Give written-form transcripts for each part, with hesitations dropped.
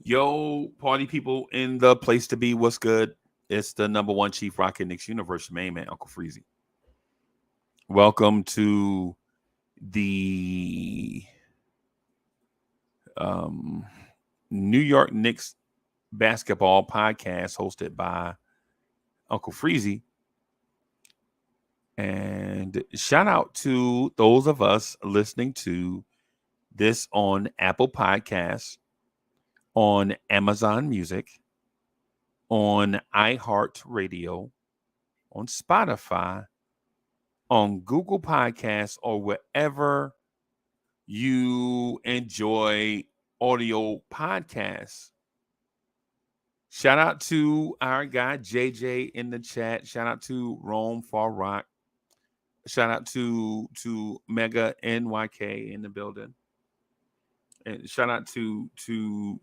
Yo, party people in the place to be. What's good? It's the number one Chief Rocket Knicks Universe, main man, Uncle Freezy. Welcome to the um, New York Knicks basketball podcast hosted by Uncle Freezy. And shout out to those of us listening to this on Apple Podcasts, on Amazon Music, on iHeartRadio, on Spotify, on Google Podcasts, or wherever you enjoy audio podcasts. Shout out to our guy JJ in the chat. Shout out to Rome Far Rock. Shout out to Mega NYK in the building. And shout out to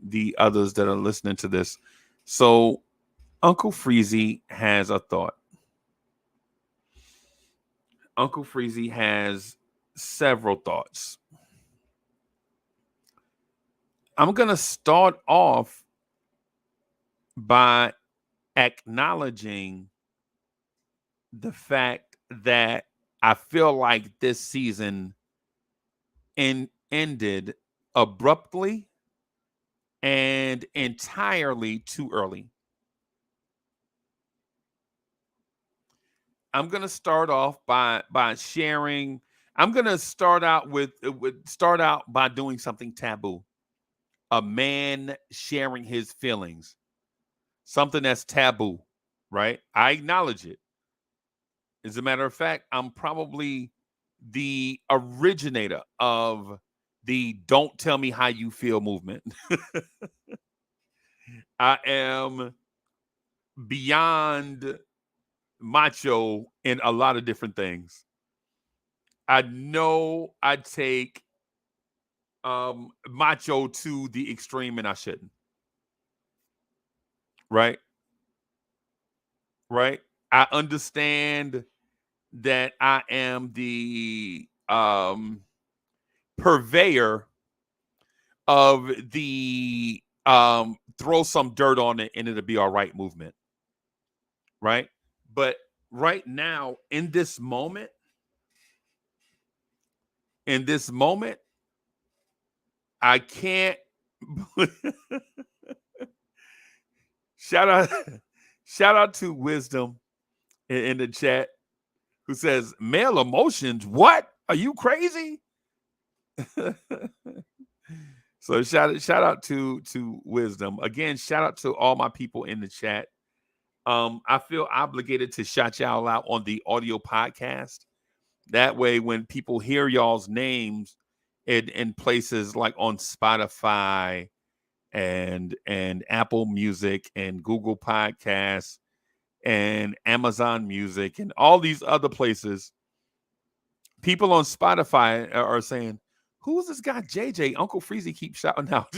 the others that are listening to this. So Uncle Freezy has a thought. Uncle Freezy has several thoughts. I'm going to start off by acknowledging the fact that I feel like this season ended abruptly and entirely too early. I'm going to start off by sharing. I'm going to start out by doing something taboo. A man sharing his feelings. Something that's taboo, right? I acknowledge it. As a matter of fact, I'm probably the originator of the "Don't Tell Me How You Feel" movement. I am beyond macho in a lot of different things. I know I take macho to the extreme, and I shouldn't. Right? Right? I understand that I am the purveyor of the throw some dirt on it and it'll be all right movement. Right? But right now, in this moment, I can't shout out to Wisdom in the chat who says male emotions. What? Are you crazy? So shout out to Wisdom. Again, shout out to all my people in the chat. I feel obligated to shout y'all out on the audio podcast. That way, when people hear y'all's names in places like on Spotify and Apple Music and Google Podcasts and Amazon Music and all these other places, people on Spotify are saying, "Who's this guy JJ?" Uncle Freezy keeps shouting out.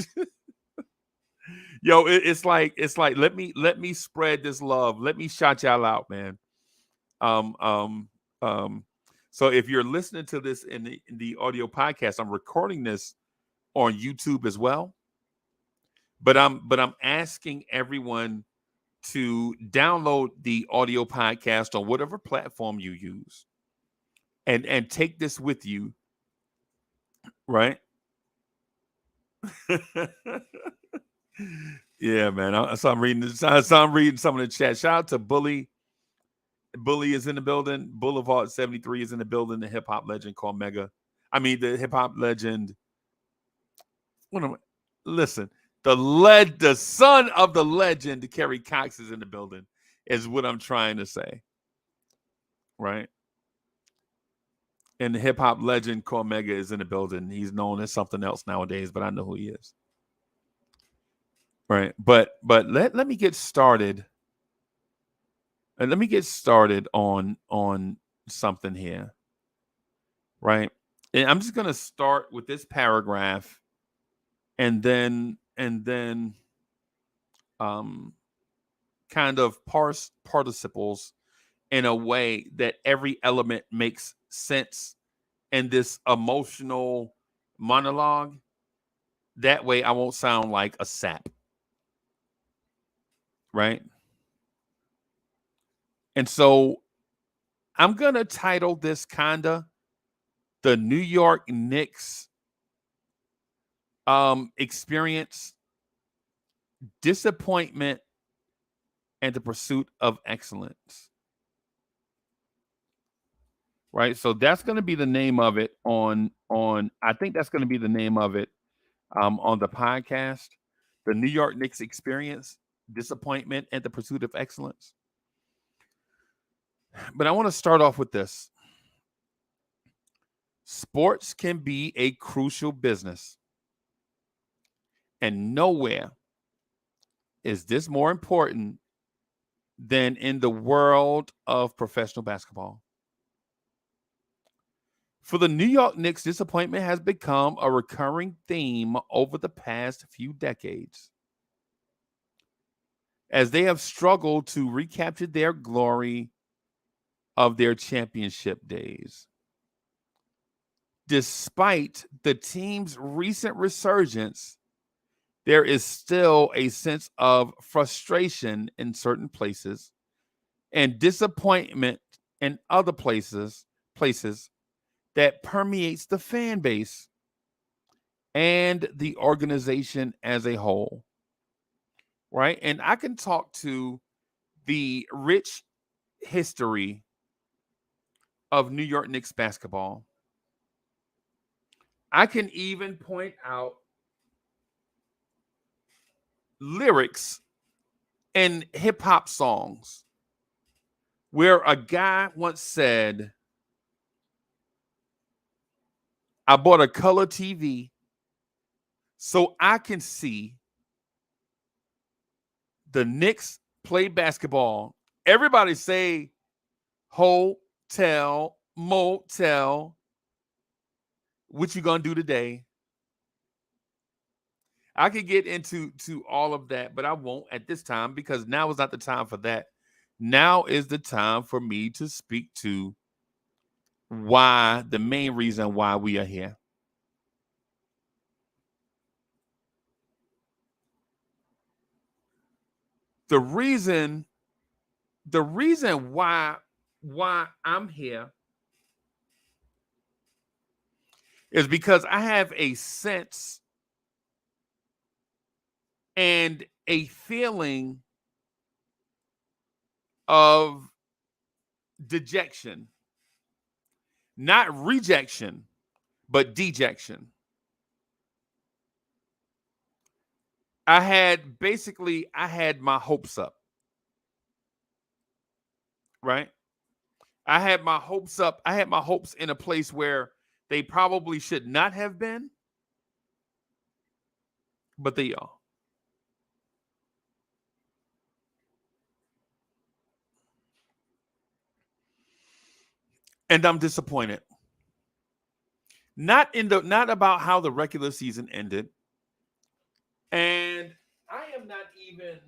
Yo, it's like let me spread this love. Let me shout y'all out, man. Um, um, so if you're listening to this in the audio podcast, I'm recording this on YouTube as well. But I'm asking everyone to download the audio podcast on whatever platform you use, and take this with you, right? Yeah, man. So I'm reading some of the chat. Shout out to Bully. Bully is in the building. Boulevard 73 is in the building. The hip hop legend called Mega. I mean, the hip hop legend. What am I? Listen, the son of the legend, Kerry Cox, is in the building. Is what I'm trying to say, right? And the hip hop legend called Mega is in the building. He's known as something else nowadays, but I know who he is. Right. But let me get started. And let me get started on something here. Right. And I'm just gonna start with this paragraph and then kind of parse participles in a way that every element makes sense in this emotional monologue. That way I won't sound like a sap. right? And so I'm going to title this kinda the New York Knicks experience, disappointment, and the pursuit of excellence. Right. So that's going to be the name of it on I think that's going to be the name of it on the podcast. The New York Knicks experience, disappointment, and the pursuit of excellence. But I want to start off with this. Sports can be a crucial business, and nowhere is this more important than in the world of professional basketball. For the New York Knicks, disappointment has become a recurring theme over the past few decades as they have struggled to recapture their glory of their championship days. Despite the team's recent resurgence, there is still a sense of frustration in certain places and disappointment in other places that permeates the fan base and the organization as a whole. Right? And I can talk to the rich history of New York Knicks basketball. I can even point out lyrics in hip hop songs where a guy once said, I bought a color TV so I can see the Knicks play basketball. Everybody say hotel, motel. What you gonna do today? I could get into all of that, but I won't at this time because now is not the time for that. Now is the time for me to speak to why the main reason why we are here. The reason why I'm here is because I have a sense and a feeling of dejection, not rejection, but dejection. I had my hopes up, right? I had my hopes up. I had my hopes in a place where they probably should not have been, but they are. And I'm disappointed. Not about how the regular season ended. And I am not even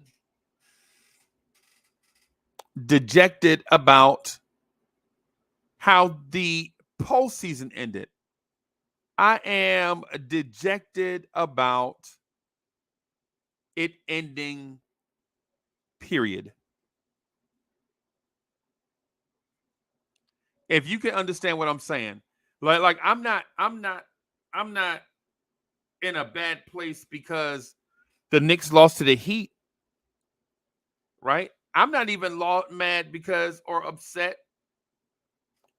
dejected about how the postseason ended. I am dejected about it ending, period. If you can understand what I'm saying. Like I'm not in a bad place because the Knicks lost to the Heat, right? I'm not even mad because or upset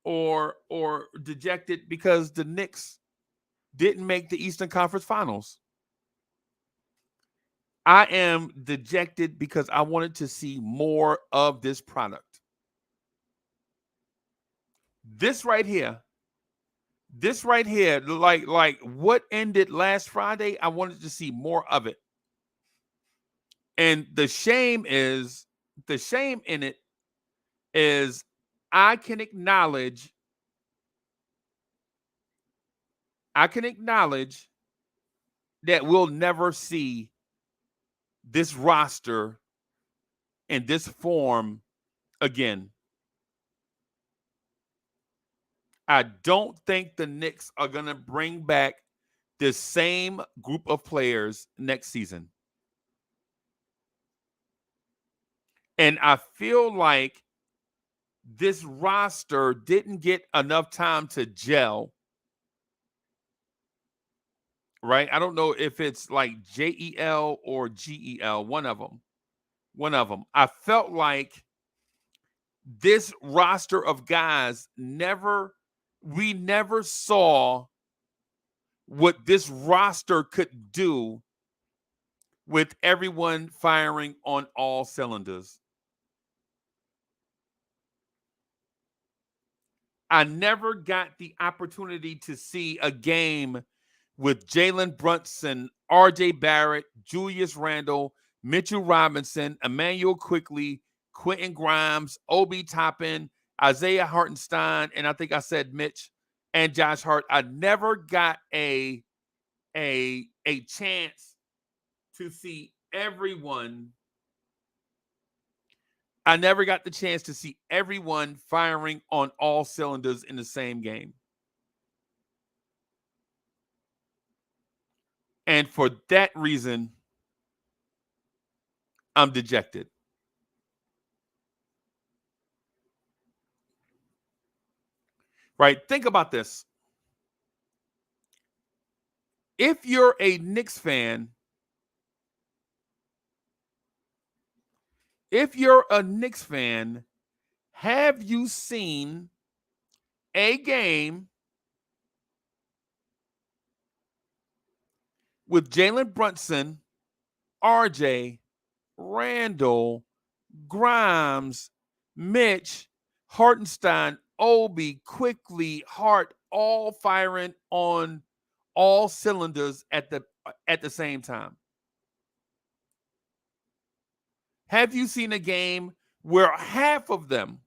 or dejected because the Knicks didn't make the Eastern Conference Finals. I am dejected because I wanted to see more of this product. This right here, like what ended last Friday, I wanted to see more of it. And the shame in it is I can acknowledge I can acknowledge that we'll never see this roster in this form again. I don't think the Knicks are going to bring back this same group of players next season. And I feel like this roster didn't get enough time to gel, right? I don't know if it's like JEL or GEL, one of them. One of them. I felt like this roster of guys we never saw what this roster could do with everyone firing on all cylinders. I never got the opportunity to see a game with Jalen Brunson, RJ Barrett, Julius Randle, Mitchell Robinson, Emmanuel Quickly, Quentin Grimes, Obi Toppin, Isaiah Hartenstein, and I think I said Mitch and Josh Hart. I never got a chance to see everyone. I never got the chance to see everyone firing on all cylinders in the same game. And for that reason, I'm dejected. Right? Think about this. If you're a Knicks fan, have you seen a game with Jalen Brunson, RJ, Randall, Grimes, Mitch, Hartenstein, Obi, Quickly, Hart, all firing on all cylinders at the same time? Have you seen a game where half of them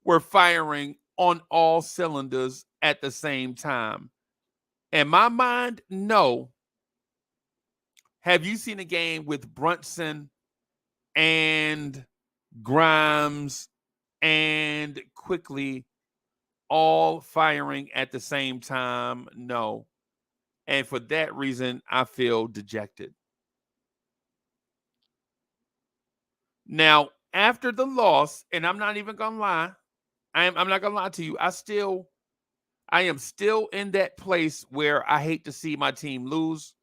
were firing on all cylinders at the same time? In my mind, no. Have you seen a game with Brunson and Grimes and Quickly all firing at the same time? No. And for that reason, I feel dejected. Now, after the loss, and I'm not even gonna lie, I'm not gonna lie to you. I am still in that place where I hate to see my team lose.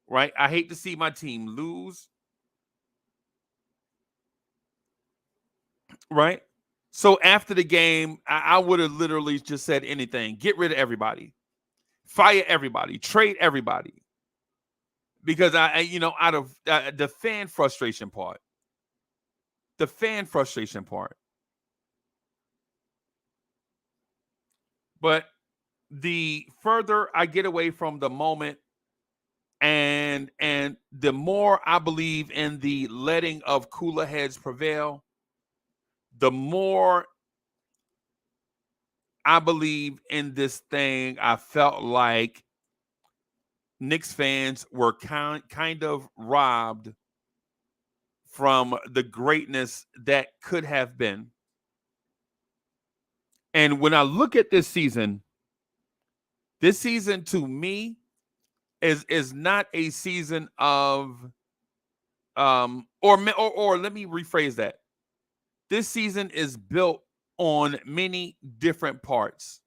Right? I hate to see my team lose. Right? So after the game, I would have literally just said anything. Get rid of everybody. Fire everybody. Trade everybody. Because out of the fan frustration part. The fan frustration part. But the further I get away from the moment and the more I believe in the letting of cooler heads prevail, the more I believe in this thing. I felt like Knicks fans were kind of robbed from the greatness that could have been. And when I look at this season to me is not a season of or let me rephrase that. This season is built on many different parts.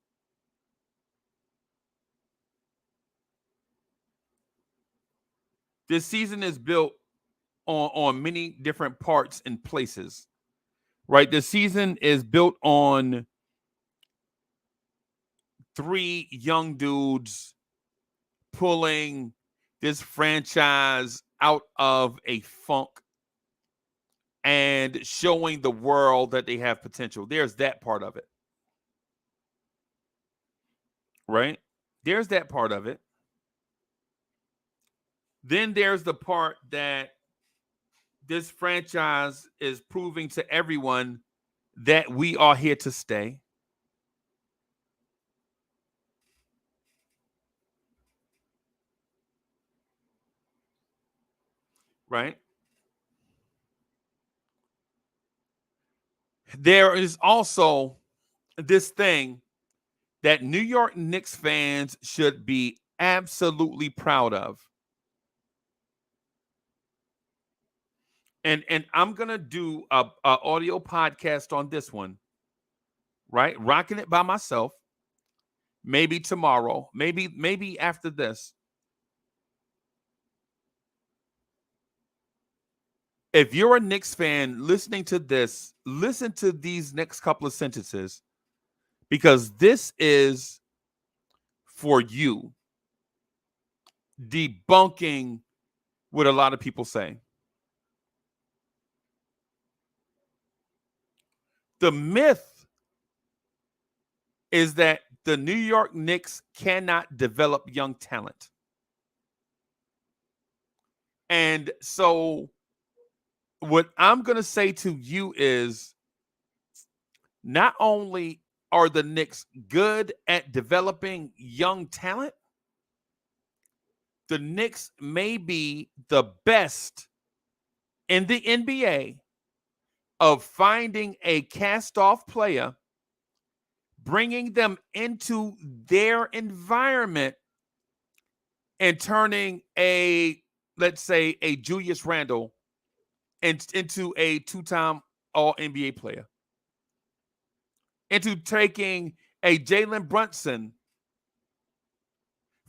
This season is built on many different parts and places. Right? This season is built on three young dudes pulling this franchise out of a funk and showing the world that they have potential. There's that part of it. Right? There's that part of it. Then there's the part that this franchise is proving to everyone that we are here to stay. Right? There is also this thing that New York Knicks fans should be absolutely proud of. And I'm gonna do a audio podcast on this one, right? Rocking it by myself. Maybe tomorrow, maybe after this. If you're a Knicks fan listening to this, listen to these next couple of sentences because this is for you, debunking what a lot of people say. The myth is that the New York Knicks cannot develop young talent. And so, what I'm going to say to you is not only are the Knicks good at developing young talent, the Knicks may be the best in the NBA of finding a cast off player, bringing them into their environment, and turning let's say, a Julius Randle into a two-time All NBA player, into taking a Jalen Brunson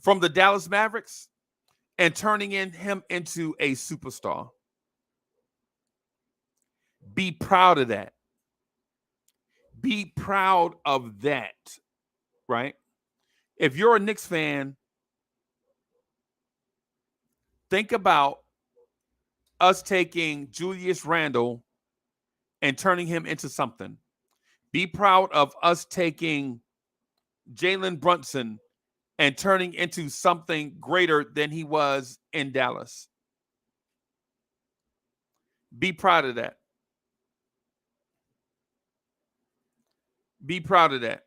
from the Dallas Mavericks and turning him into a superstar. Be proud of that. Be proud of that, right? If you're a Knicks fan, think about us taking Julius Randle and turning him into something. Be proud of us taking Jalen Brunson and turning into something greater than he was in Dallas. Be proud of that. Be proud of that.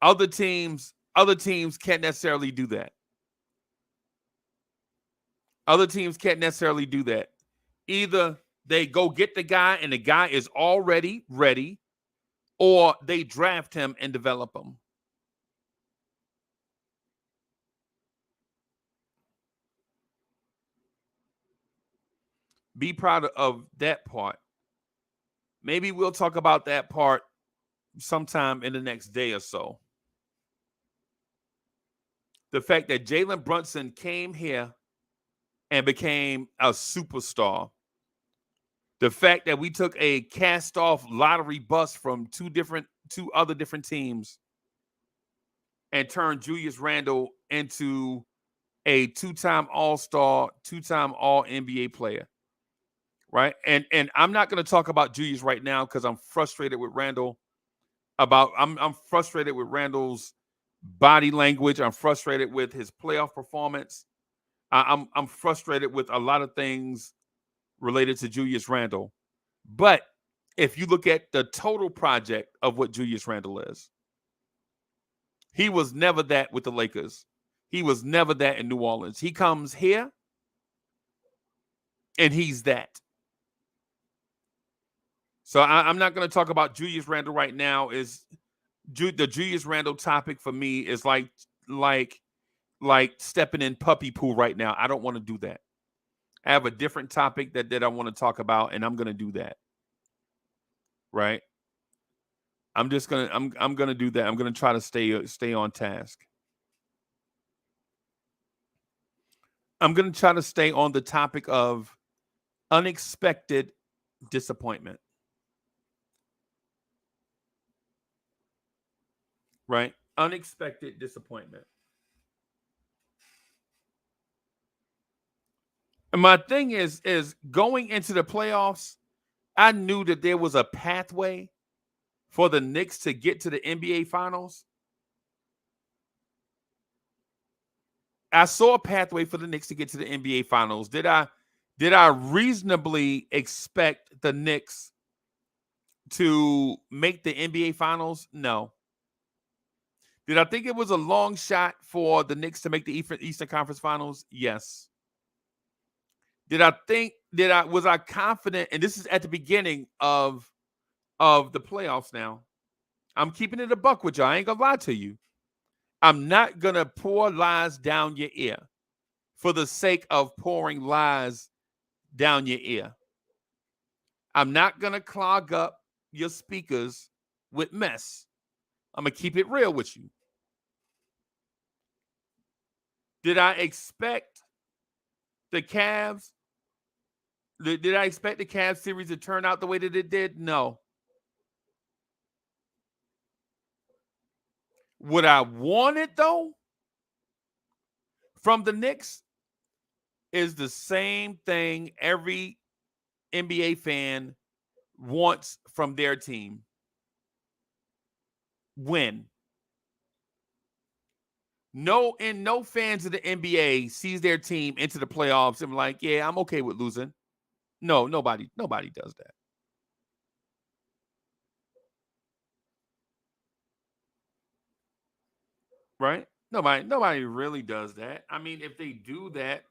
Other teams can't necessarily do that. Other teams can't necessarily do that. Either they go get the guy and the guy is already ready, or they draft him and develop him. Be proud of that part. Maybe we'll talk about that part sometime in the next day or so. The fact that Jalen Brunson came here and became a superstar. The fact that we took a cast-off lottery bust from two other different teams and turned Julius Randle into a two-time All-Star, two-time All-NBA player. Right. And I'm not going to talk about Julius right now because I'm frustrated with Randle. I'm frustrated with Randle's body language. I'm frustrated with his playoff performance. I'm frustrated with a lot of things related to Julius Randle. But if you look at the total project of what Julius Randle is, he was never that with the Lakers. He was never that in New Orleans. He comes here and he's that. So I'm not going to talk about Julius Randle right now. The Julius Randle topic for me is like stepping in puppy pool right now. I don't want to do that. I have a different topic that I want to talk about, and I'm going to do that. Right? I'm going to do that. I'm going to try to stay on task. I'm going to try to stay on the topic of unexpected disappointment. Right? Unexpected disappointment. And my thing is going into the playoffs, I knew that there was a pathway for the Knicks to get to the NBA Finals. I saw a pathway for the Knicks to get to the NBA Finals. Did I reasonably expect the Knicks to make the NBA Finals? No. Did I think it was a long shot for the Knicks to make the Eastern Conference Finals? Yes. Was I confident? And this is at the beginning of the playoffs now. I'm keeping it a buck with y'all. I ain't gonna lie to you. I'm not gonna pour lies down your ear for the sake of pouring lies down your ear. I'm not going to clog up your speakers with mess. I'm going to keep it real with you. Did I expect the Cavs? Did I expect the Cavs series to turn out the way that it did? No. What I wanted, though, from the Knicks is the same thing every NBA fan wants from their team. Win. No fans of the NBA sees their team into the playoffs and like, yeah, I'm okay with losing. No, nobody does that. Right? Nobody really does that. I mean, if they do that,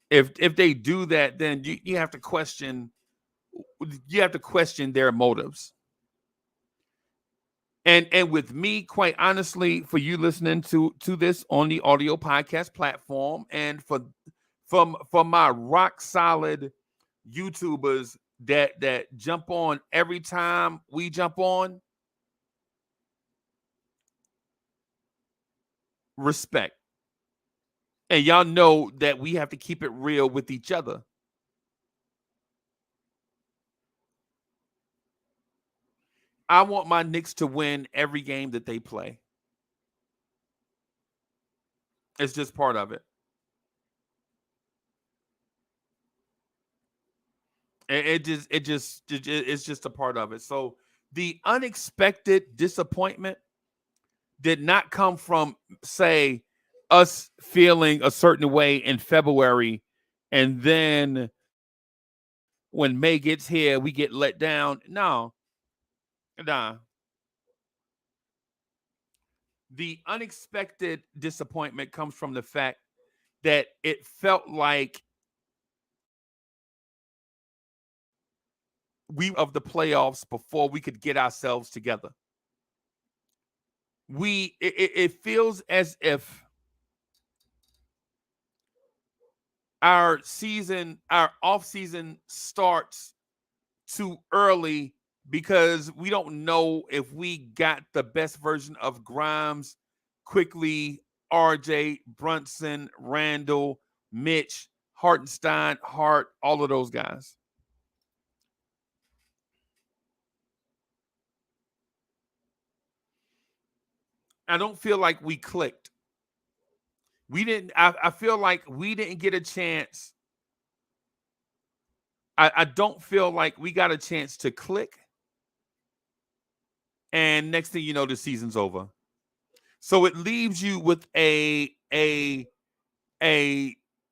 if they do that, then you have to question their motives. And with me, quite honestly, for you listening to this on the audio podcast platform, and from my rock solid YouTubers that jump on every time we jump on, respect. And y'all know that we have to keep it real with each other. I want my Knicks to win every game that they play. It's just part of it. It's just a part of it. So the unexpected disappointment did not come from, say, us feeling a certain way in February, and then when May gets here, we get let down. No, nah. The unexpected disappointment comes from the fact that it felt like we of the playoffs before we could get ourselves together. It feels as if our off season starts too early because we don't know if we got the best version of Grimes, Quickly, RJ, Brunson, Randall, Mitch, Hartenstein, Hart, all of those guys. I don't feel like we clicked. We didn't. I feel like we didn't get a chance. I don't feel like we got a chance to click. And next thing you know, the season's over. So it leaves you with a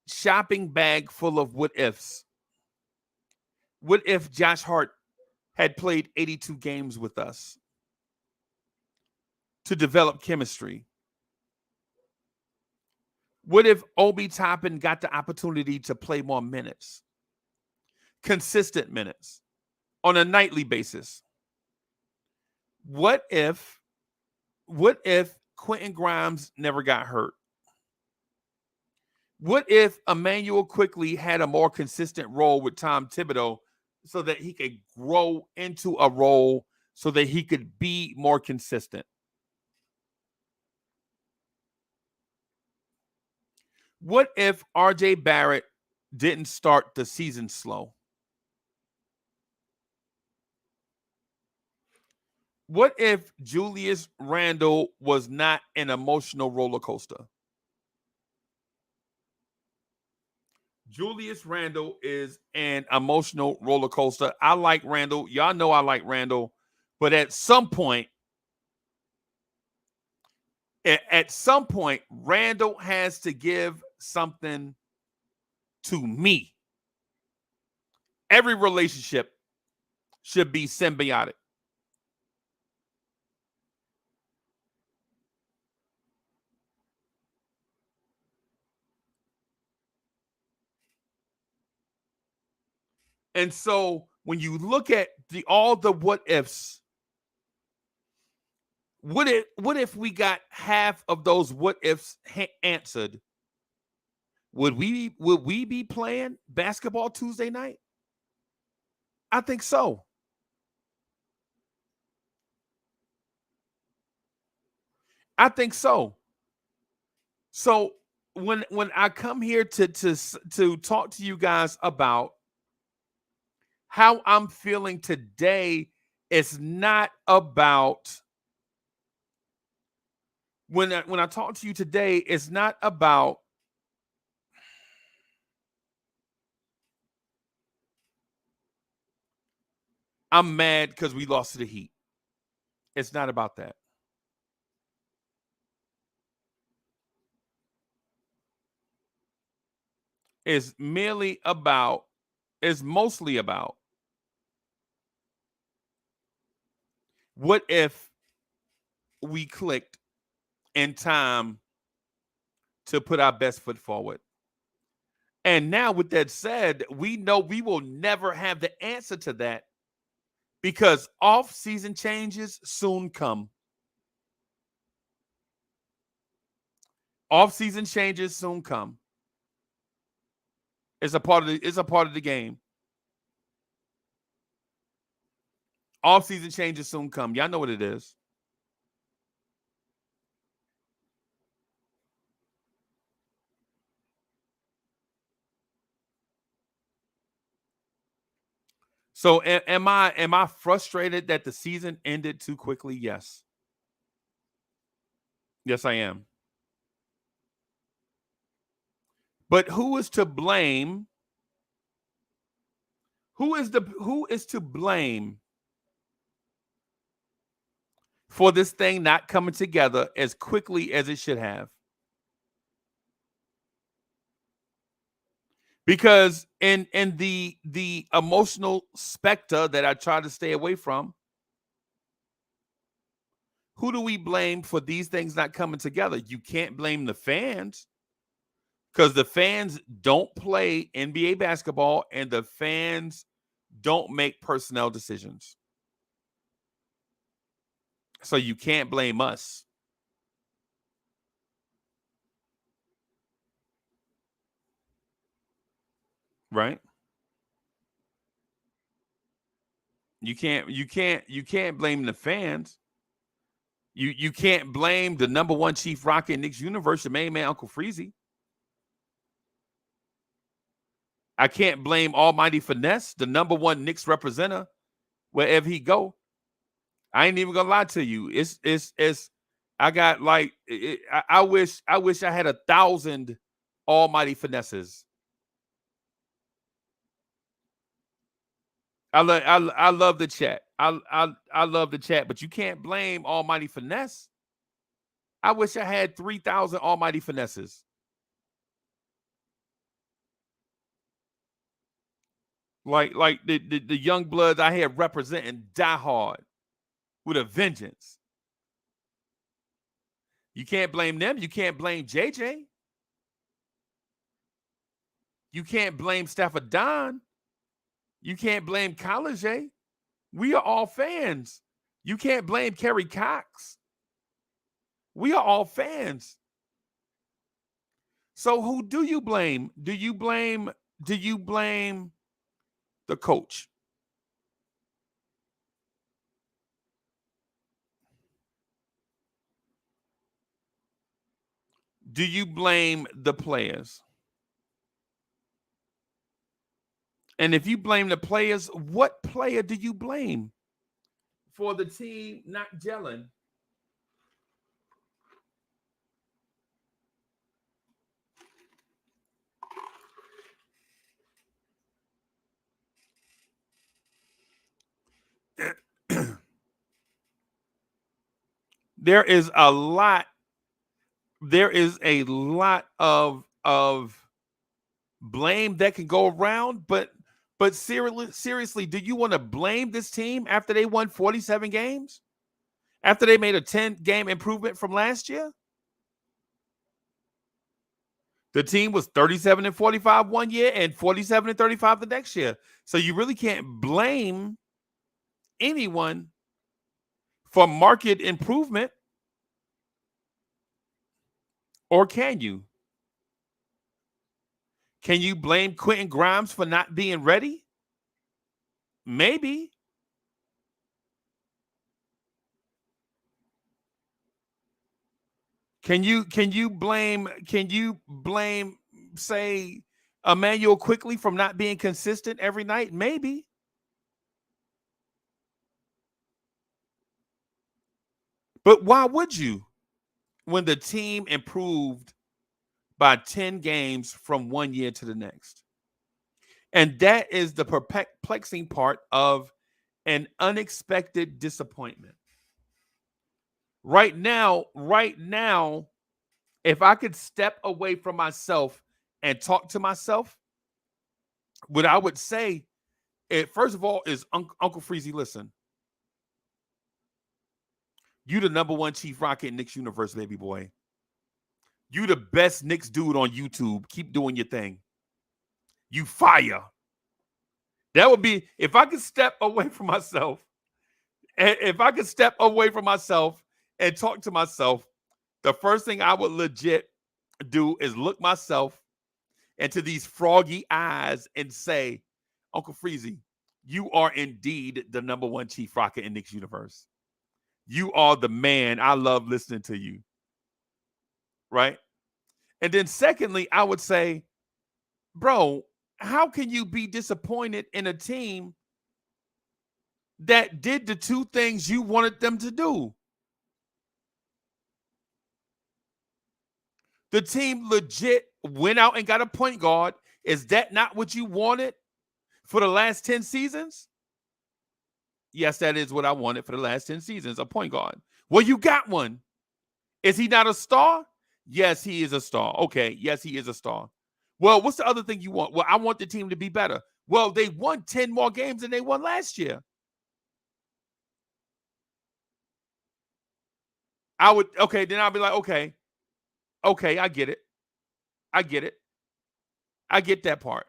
shopping bag full of what ifs. What if Josh Hart had played 82 games with us to develop chemistry? What if Obi Toppin got the opportunity to play more minutes, consistent minutes on a nightly basis? What if Quentin Grimes never got hurt? What if Emmanuel Quickly had a more consistent role with Tom Thibodeau so that he could grow into a role so that he could be more consistent? What if RJ Barrett didn't start the season slow? What if Julius Randle was not an emotional roller coaster? Julius Randle is an emotional roller coaster. I like Randle. Y'all know I like Randle. But at some point, Randle has to give something to me. Every relationship should be symbiotic. And so when you look at all the what ifs, what if we got half of those what ifs answered? Would we be playing basketball Tuesday night? I think so. I think so. So when I come here to talk to you guys about how I'm feeling today, it's not about when I talk to you today, it's not about I'm mad because we lost to the Heat. It's not about that. It's merely about, it's mostly about what if we clicked in time to put our best foot forward. And now, with that said, we know we will never have the answer to that because off-season changes soon come. Off-season changes soon come. It's a part of the game. Off-season changes soon come. Y'all know what it is. So am I frustrated that the season ended too quickly? Yes. Yes, I am. But who is to blame? Who is to blame for this thing not coming together as quickly as it should have? Because in the emotional specter that I try to stay away from, who do we blame for these things not coming together? You can't blame the fans because the fans don't play NBA basketball and the fans don't make personnel decisions. So you can't blame us, right? You can't blame the fans. You can't blame the number one chief rocker in Knicks universe, the main man Uncle Freezy. I can't blame Almighty Finesse, the number one Knicks representative, wherever he go. I ain't even gonna lie to you. It's I got like I wish I had 1,000 Almighty Finesses. I love the chat. I love the chat, but you can't blame Almighty Finesse. I wish I had 3,000 Almighty Finesses. Like the young bloods I had representing die hard with a vengeance. You can't blame them. You can't blame JJ. You can't blame Stafford Don. You can't blame College. We are all fans. You can't blame Kerry Cox. We are all fans. So who do you blame? Do you blame the coach? Do you blame the players? And if you blame the players, what player do you blame for the team not gelling? there is a lot there is a lot of blame that can go around, but seriously, do you want to blame this team after they won 47 games? After they made a 10-game improvement from last year? The team was 37 and 45 one year and 47 and 35 the next year. So you really can't blame anyone for market improvement, or can you? Can you blame Quentin Grimes for not being ready? Maybe. Can you blame say Emmanuel quickly from not being consistent every night? Maybe. But why would you when the team improved by 10 games from one year to the next? And that is the perplexing part of an unexpected disappointment. Right now, if I could step away from myself and talk to myself, what I would say, first of all, is Uncle Freezy, listen, you the number one Chief Rocket in Knicks universe, baby boy. You the best Knicks dude on YouTube. Keep doing your thing. You fire. That would be if I could step away from myself. If I could step away from myself and talk to myself, the first thing I would legit do is look myself into these froggy eyes and say, Uncle Freezy, you are indeed the number one Chief Rocket in Knicks universe. You are the man. I love listening to you. Right? And then secondly, I would say, bro, how can you be disappointed in a team that did the two things you wanted them to do? The team legit went out and got a point guard. Is that not what you wanted for the last 10 seasons? Yes, that is what I wanted for the last 10 seasons, a point guard. Well, you got one. Is he not a star? Yes, he is a star. Okay, yes, he is a star. Well, what's the other thing you want? Well, I want the team to be better. Well, they won 10 more games than they won last year. Then I'll be like, okay, I get it. I get it. I get that part.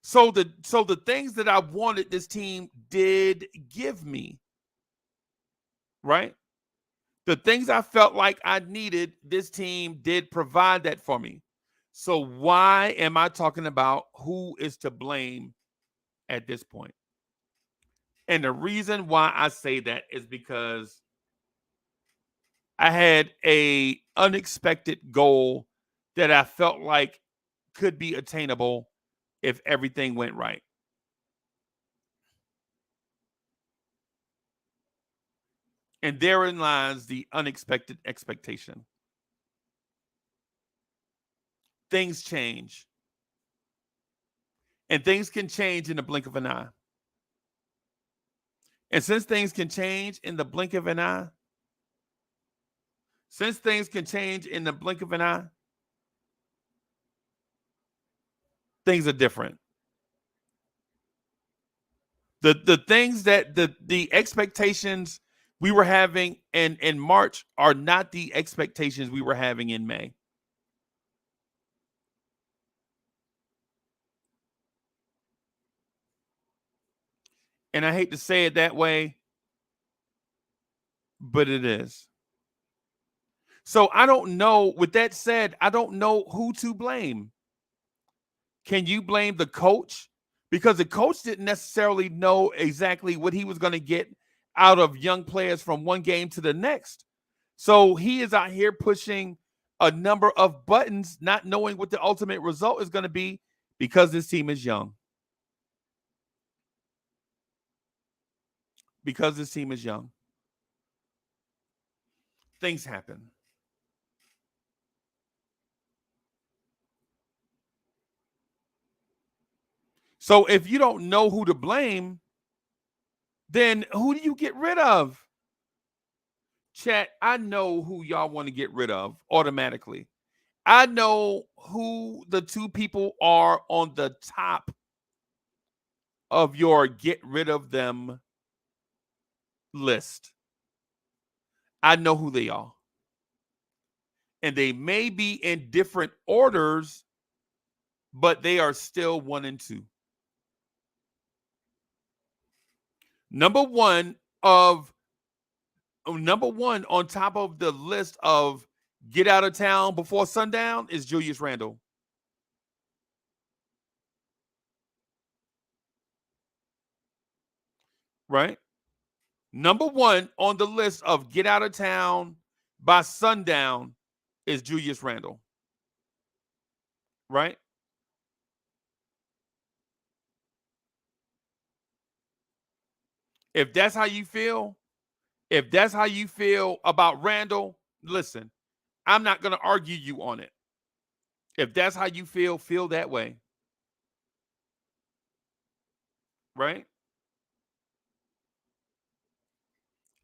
So the things that I wanted this team did give me, right? The things I felt like I needed, this team did provide that for me. So why am I talking about who is to blame at this point? And the reason why I say that is because I had a unexpected goal that I felt like could be attainable if everything went right. And therein lies the unexpected expectation. Things change. And things can change in the blink of an eye. And since things can change in the blink of an eye, things are different. The things that the expectations we were having in March are not the expectations we were having in May. And I hate to say it that way, but it is. So I don't know. With that said, I don't know who to blame. Can you blame the coach? Because the coach didn't necessarily know exactly what he was going to get out of young players from one game to the next. So he is out here pushing a number of buttons, not knowing what the ultimate result is going to be because this team is young. Because this team is young. Things happen. So if you don't know who to blame, then who do you get rid of? Chat, I know who y'all want to get rid of automatically. I know who the two people are on the top of your get rid of them list. I know who they are. And they may be in different orders, but they are still 1 and 2. Number one on top of the list of get out of town before sundown is Julius Randle. right? Number one on the list of get out of town by sundown is Julius Randle, right? If that's how you feel, if that's how you feel about Randle, listen, I'm not going to argue you on it. If that's how you feel that way, right?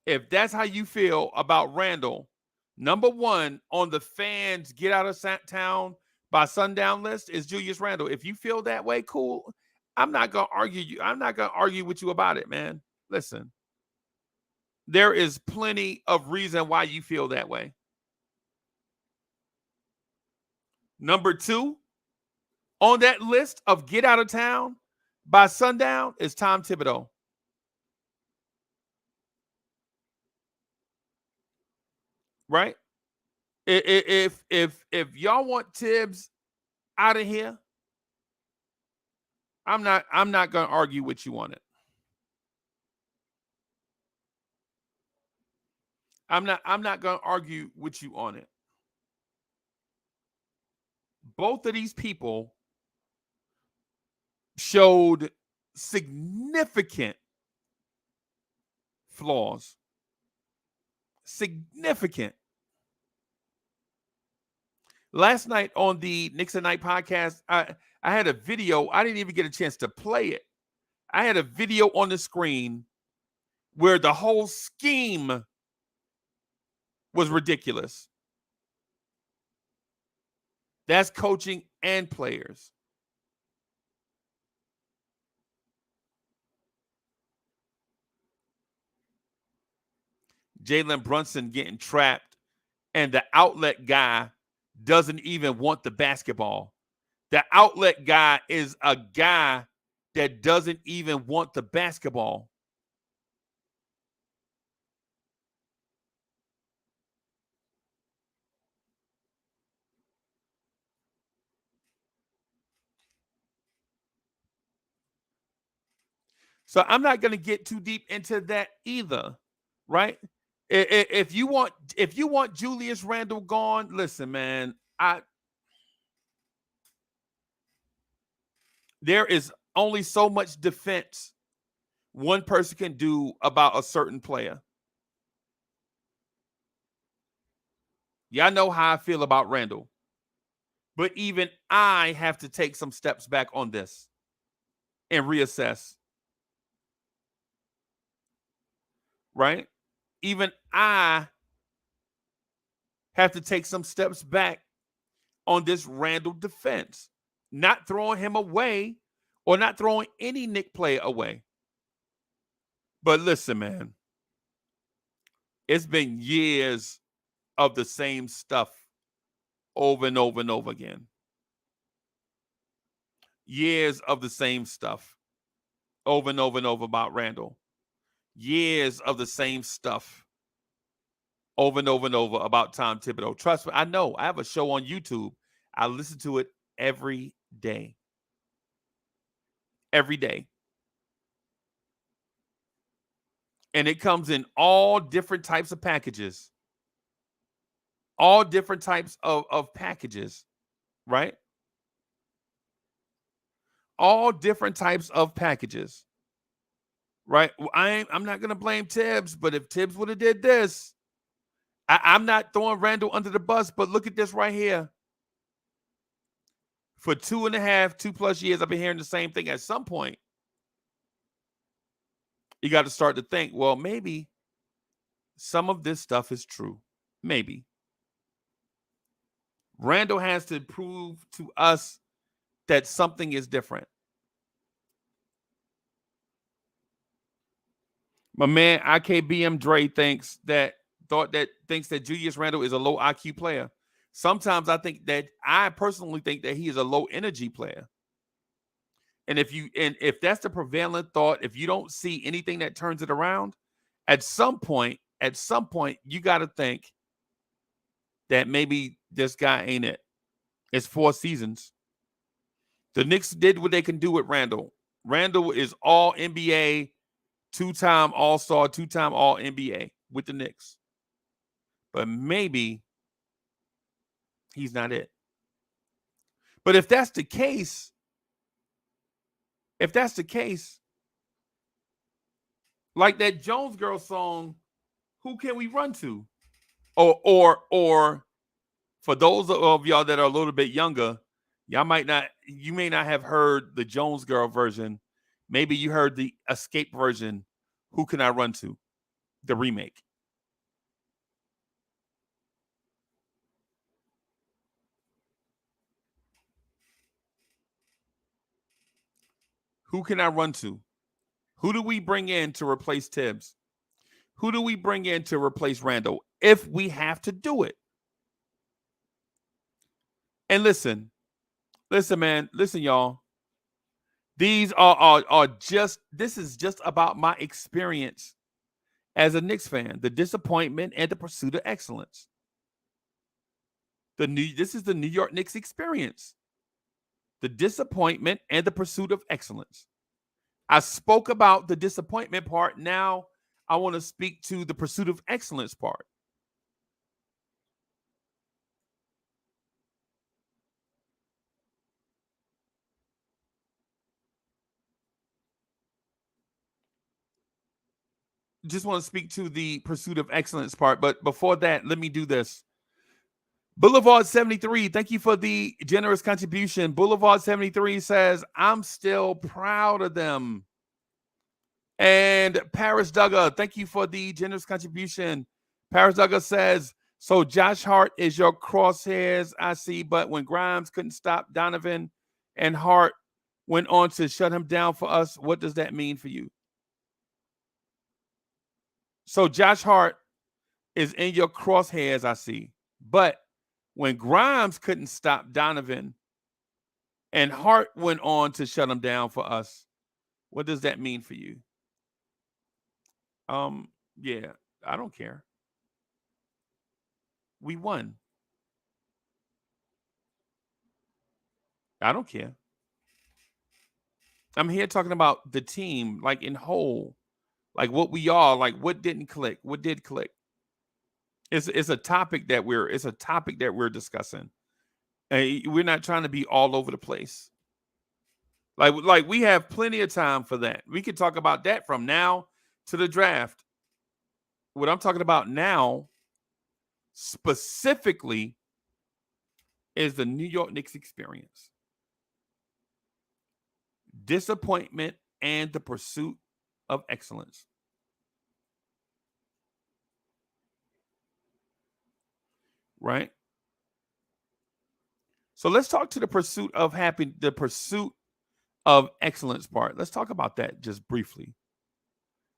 If that's how you feel about Randle, number one on the fans get out of town by sundown list is Julius Randle. If you feel that way, cool. I'm not gonna argue you. I'm not gonna argue with you about it, man. Listen, there is plenty of reason why you feel that way. Number two on that list of get out of town by sundown is Tom Thibodeau. Right? If y'all want Tibbs out of here, I'm not gonna argue with you on it. I'm not gonna argue with you on it. Both of these people showed significant flaws. Significant. Last night on the Knicks at Night podcast, I had a video. I didn't even get a chance to play it. I had a video on the screen where the whole scheme was ridiculous. That's coaching and players. Jalen Brunson getting trapped, and the outlet guy doesn't even want the basketball. The outlet guy is a guy that doesn't even want the basketball. So I'm not going to get too deep into that either, right? If you want Julius Randle gone, listen, man, there is only so much defense one person can do about a certain player. Y'all know how I feel about Randle, but even I have to take some steps back on this and reassess, right? Even I have to take some steps back on this Randle defense, not throwing him away or not throwing any Knick player away. But listen, man, it's been years of the same stuff over and over and over again. Years of the same stuff over and over and over about Randle. Years of the same stuff over and over and over about Tom Thibodeau. Trust me, I know. I have a show on YouTube. I listen to it every day. Every day. And it comes in all different types of packages. All different types of packages, right? All different types of packages, right? I'm not gonna blame Tibbs, but if Tibbs would have did this, I'm not throwing Randle under the bus. But look at this right here. For 2+ years, I've been hearing the same thing. At some point, you got to start to think, well, maybe some of this stuff is true. Maybe. Randle has to prove to us that something is different. My man IKBM Dre thinks that Julius Randle is a low IQ player. Sometimes I personally think that he is a low energy player. And if that's the prevalent thought, if you don't see anything that turns it around, at some point, you got to think that maybe this guy ain't it. It's 4 seasons. The Knicks did what they can do with Randle. Randle is all NBA two-time All-Star, two-time All-NBA with the Knicks. But maybe he's not it. But if that's the case, like that Jones Girl song, who can we run to? Or for those of y'all that are a little bit younger, you may not have heard the Jones Girl version. Maybe you heard the Escape version. Who can I run to? The remake. Who can I run to? Who do we bring in to replace Tibbs? Who do we bring in to replace Randall if we have to do it? And listen, man, listen, y'all. These are just, this is just about my experience as a Knicks fan, the disappointment and the pursuit of excellence. This is the New York Knicks experience. The disappointment and the pursuit of excellence. I spoke about the disappointment part. Now I want to speak to the pursuit of excellence part. Just want to speak to the pursuit of excellence part. But before that, let me do this. Boulevard 73, thank you for the generous contribution. Boulevard 73 says, I'm still proud of them. And Paris Duggar, thank you for the generous contribution. Paris Duggar says, so Josh Hart is your crosshairs, I see, but when Grimes couldn't stop Donovan and Hart went on to shut him down for us, what does that mean for you? So Josh Hart is in your crosshairs, I see, but when Grimes couldn't stop Donovan and Hart went on to shut him down for us, what does that mean for you? Yeah, I don't care. We won. I don't care. I'm here talking about the team, like in whole, like what we are, like what didn't click, what did click. It's a topic that we're discussing. We're not trying to be all over the place. Like we have plenty of time for that. We could talk about that from now to the draft. What I'm talking about now specifically is the New York Knicks experience. Disappointment and the pursuit of excellence. Right? So let's talk to the pursuit of excellence part. Let's talk about that just briefly.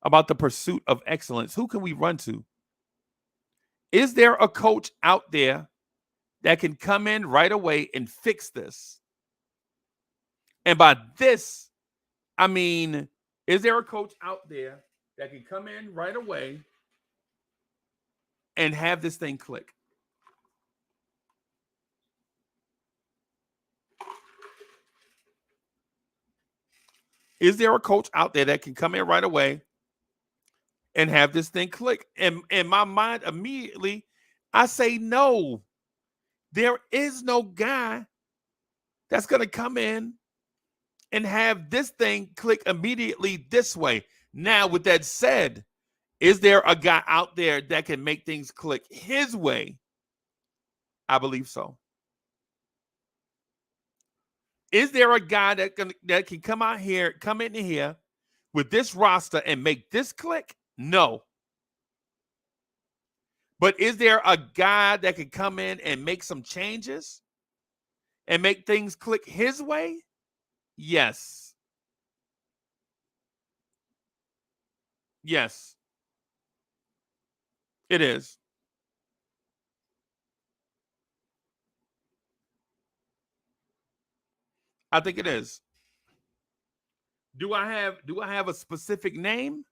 About the pursuit of excellence. Who can we run to? Is there a coach out there that can come in right away and fix this? And by this, I mean, is there a coach out there that can come in right away and have this thing click? Is there a coach out there that can come in right away and have this thing click? And in my mind, immediately, I say no. There is no guy that's going to come in and have this thing click immediately this way. Now, with that said, is there a guy out there that can make things click his way? I believe so. Is there a guy that can come in here with this roster and make this click? No. But is there a guy that can come in and make some changes and make things click his way? Yes. Yes. It is. I think it is. Do I have a specific name?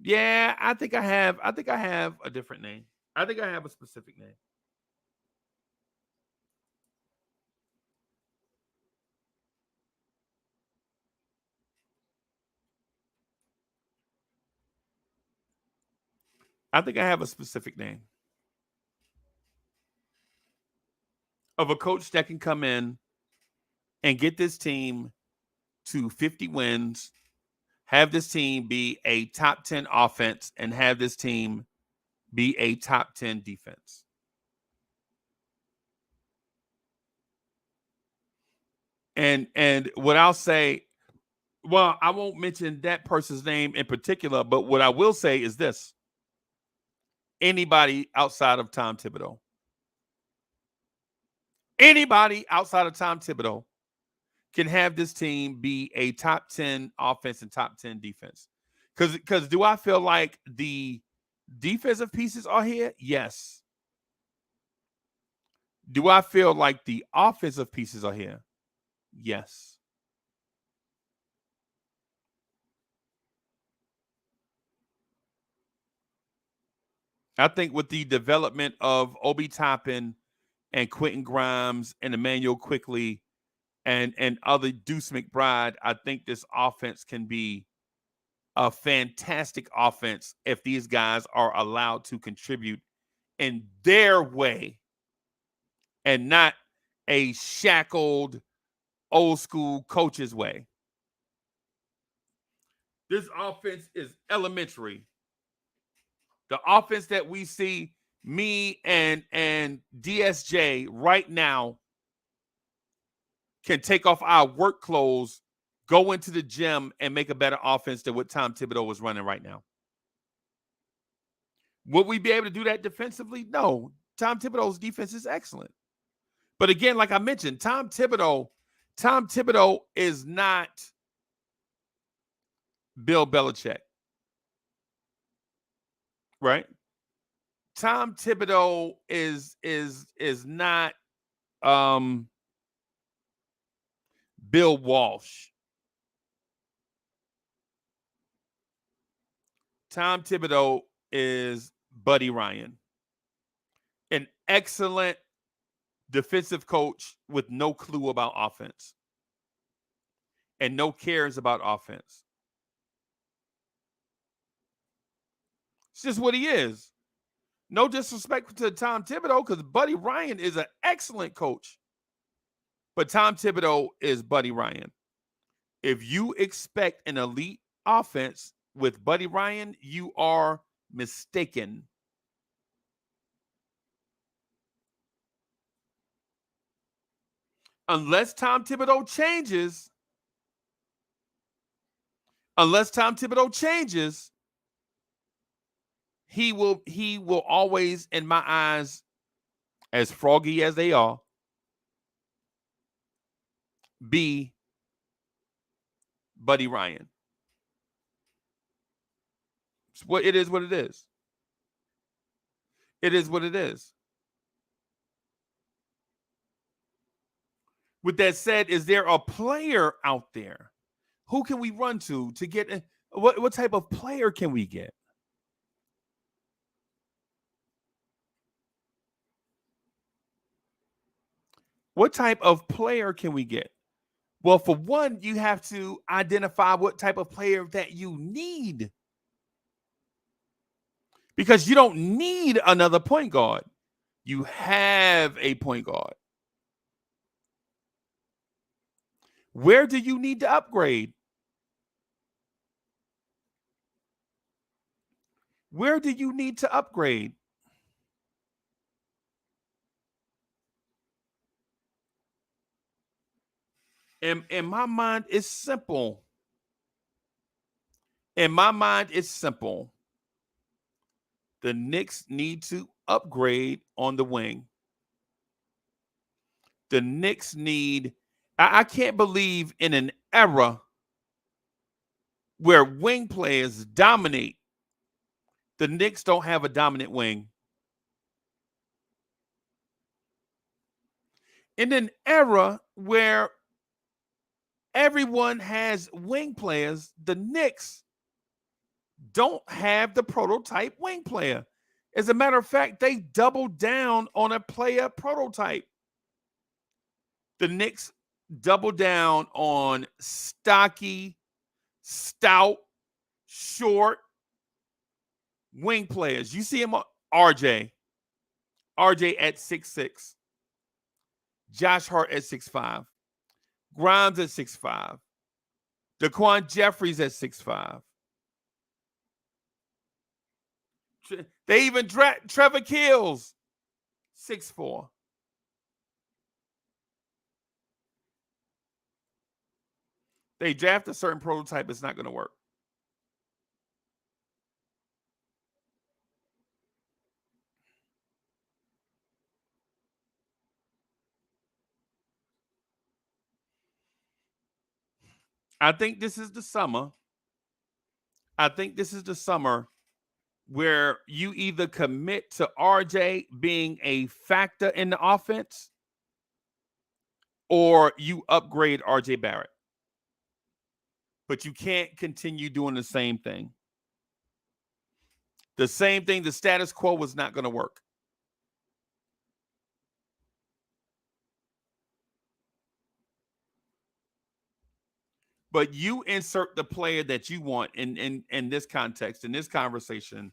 Yeah, I think I have a different name. I think I have a specific name. I think I have a specific name of a coach that can come in and get this team to 50 wins, have this team be a top 10 offense, and have this team be a top 10 defense. And what I'll say, well, I won't mention that person's name in particular, but what I will say is this: anybody outside of Tom Thibodeau, anybody outside of Tom Thibodeau can have this team be a top 10 offense and top 10 defense. Because do I feel like the defensive pieces are here? Yes. Do I feel like the offensive pieces are here? Yes. I think with the development of Obi Toppin and Quentin Grimes and Emmanuel Quickly and other Deuce McBride, I think this offense can be a fantastic offense if these guys are allowed to contribute in their way and not a shackled old school coach's way. This offense is elementary. The offense that we see me and DSJ right now can take off our work clothes, go into the gym, and make a better offense than what Tom Thibodeau was running right now. Would we be able to do that defensively? No. Tom Thibodeau's defense is excellent. But again, like I mentioned, Tom Thibodeau is not Bill Belichick, right? Tom Thibodeau is not Bill Walsh. Tom Thibodeau is Buddy Ryan, an excellent defensive coach with no clue about offense and no cares about offense. It's just what he is. No disrespect to Tom Thibodeau, because Buddy Ryan is an excellent coach. But Tom Thibodeau is Buddy Ryan. If you expect an elite offense with Buddy Ryan, you are mistaken. Unless Tom Thibodeau changes, he will always, in my eyes, as froggy as they are, be Buddy Ryan. It is what it is. It is what it is. With that said, is there a player out there? Who can we run to get what type of player can we get? What type of player can we get? Well, for one, you have to identify what type of player that you need. Because you don't need another point guard. You have a point guard. Where do you need to upgrade? Where do you need to upgrade? In my mind, it's simple. In my mind, it's simple. The Knicks need to upgrade on the wing. The Knicks need, I can't believe in an era where wing players dominate, the Knicks don't have a dominant wing. In an era where everyone has wing players, the Knicks don't have the prototype wing player. As a matter of fact, they doubled down on a player prototype. The Knicks doubled down on stocky, stout, short, Wing players. You see him on RJ. RJ at 6'6". Josh Hart at 6'5". Grimes at 6'5". Daquan Jeffries at 6'5". They even draft Trevor Kills 6'4". They draft a certain prototype, it's not going to work. I think this is the summer. I think this is the summer where you either commit to RJ being a factor in the offense or you upgrade RJ Barrett. But you can't continue doing the same thing. The same thing, the status quo was not going to work. But you insert the player that you want in this context, in this conversation,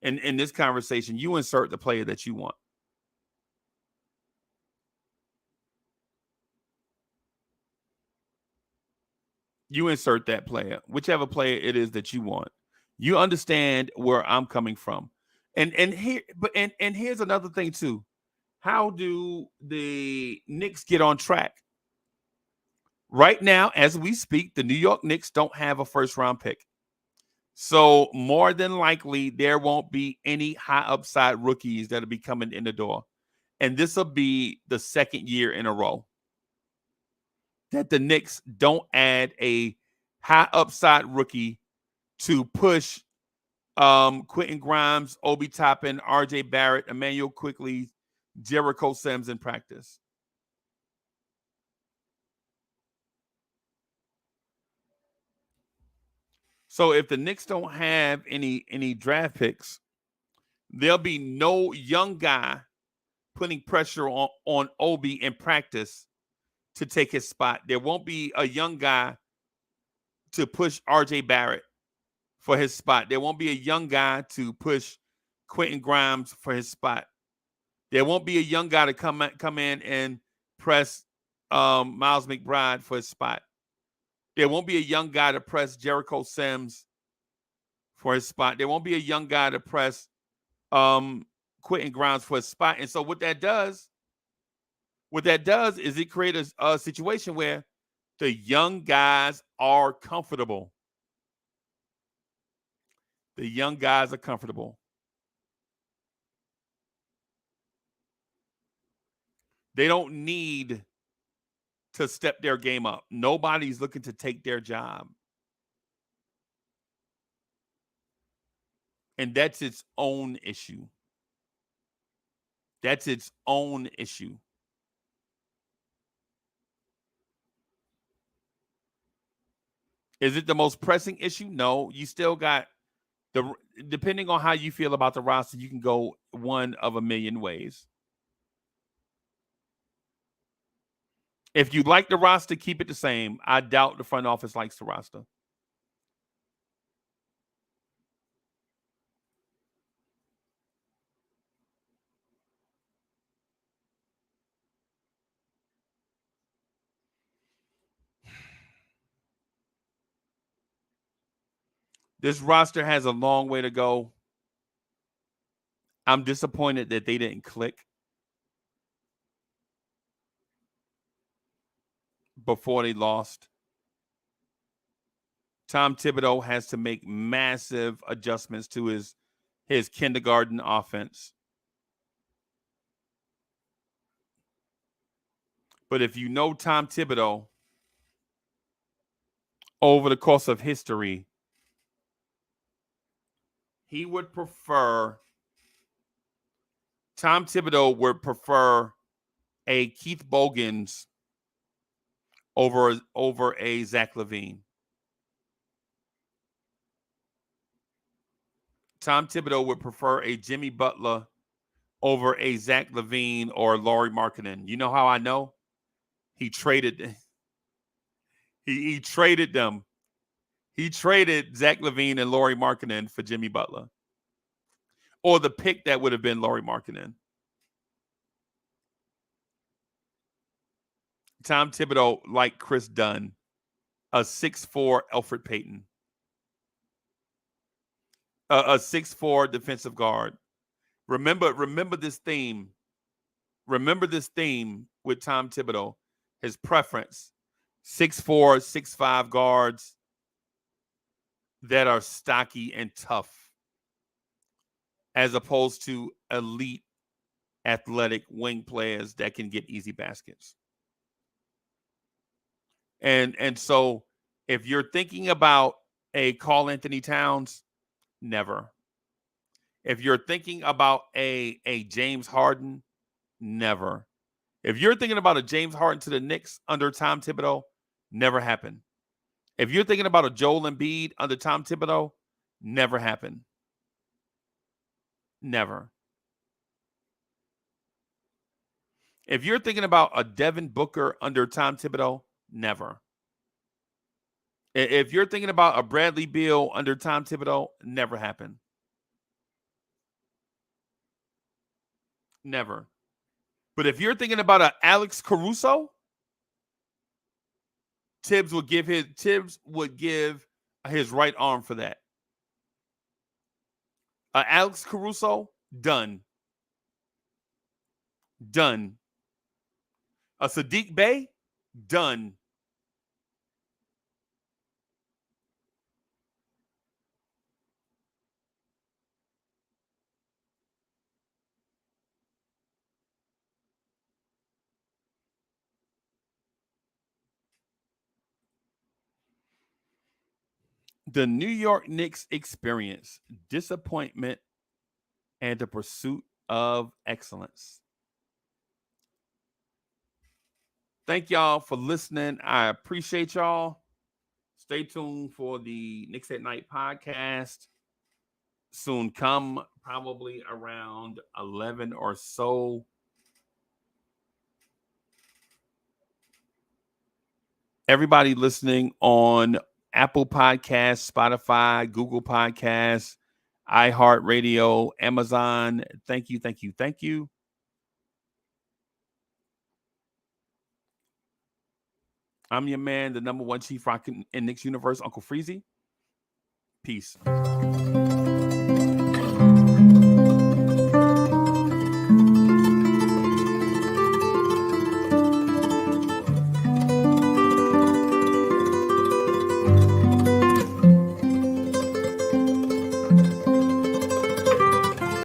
in this conversation, you insert the player that you want. You insert that player, whichever player it is that you want. You understand where I'm coming from. And here's another thing too. How do the Knicks get on track? Right now, as we speak, the New York Knicks don't have a first round pick. So more than likely, there won't be any high upside rookies that'll be coming in the door. And this will be the second year in a row that the Knicks don't add a high upside rookie to push Quentin Grimes, Obi Toppin, RJ Barrett, Emmanuel Quickly, Jericho Sims in practice. So if the Knicks don't have any draft picks, there'll be no young guy putting pressure on Obi in practice to take his spot. There won't be a young guy to push RJ Barrett for his spot. There won't be a young guy to push Quentin Grimes for his spot. There won't be a young guy to come in and press Miles McBride for his spot. There won't be a young guy to press Jericho Sims for his spot. There won't be a young guy to press Quentin Grimes for his spot. And so what that does is it creates a situation where the young guys are comfortable. The young guys are comfortable. They don't need to step their game up. Nobody's looking to take their job. And that's its own issue. That's its own issue. Is it the most pressing issue? No. You still got depending on how you feel about the roster, you can go one of a million ways. If you like the roster, keep it the same. I doubt the front office likes the roster. This roster has a long way to go. I'm disappointed that they didn't click before they lost. Tom Thibodeau has to make massive adjustments to his kindergarten offense. But if you know Tom Thibodeau over the course of history, Tom Thibodeau would prefer a Keith Bogans over a Zach LaVine. Tom Thibodeau would prefer a Jimmy Butler over a Zach LaVine or Lauri Markkanen. You know how I know? He traded he traded them. He traded Zach LaVine and Lauri Markkanen for Jimmy Butler. or the pick that would have been Lauri Markkanen. Tom Thibodeau, like Chris Dunn, a 6'4" Elfrid Payton, a 6'4" defensive guard. Remember this theme. Remember this theme with Tom Thibodeau. His preference: 6'4", 6'5" guards that are stocky and tough, as opposed to elite athletic wing players that can get easy baskets. And so if you're thinking about a Karl Anthony Towns, never. If you're thinking about a James Harden, never. If you're thinking about a James Harden to the Knicks under Tom Thibodeau, never happened. If you're thinking about a Joel Embiid under Tom Thibodeau, never happened. Never. If you're thinking about a Devin Booker under Tom Thibodeau, never. If you're thinking about a Bradley Beal under Tom Thibodeau, never happened. Never. But if you're thinking about a Alex Caruso, Tibbs would give his right arm for that. Alex Caruso, done. Done. A Sadiq Bey, done. The New York Knicks experience disappointment and the pursuit of excellence. Thank y'all for listening. I appreciate y'all. Stay tuned for the Knicks at Night podcast. Soon come, probably around 11 or so. Everybody listening on Apple Podcasts, Spotify, Google Podcasts, iHeartRadio, Amazon. Thank you, thank you, thank you. I'm your man, the number one chief rock in Knicks universe, Uncle Freezy. Peace.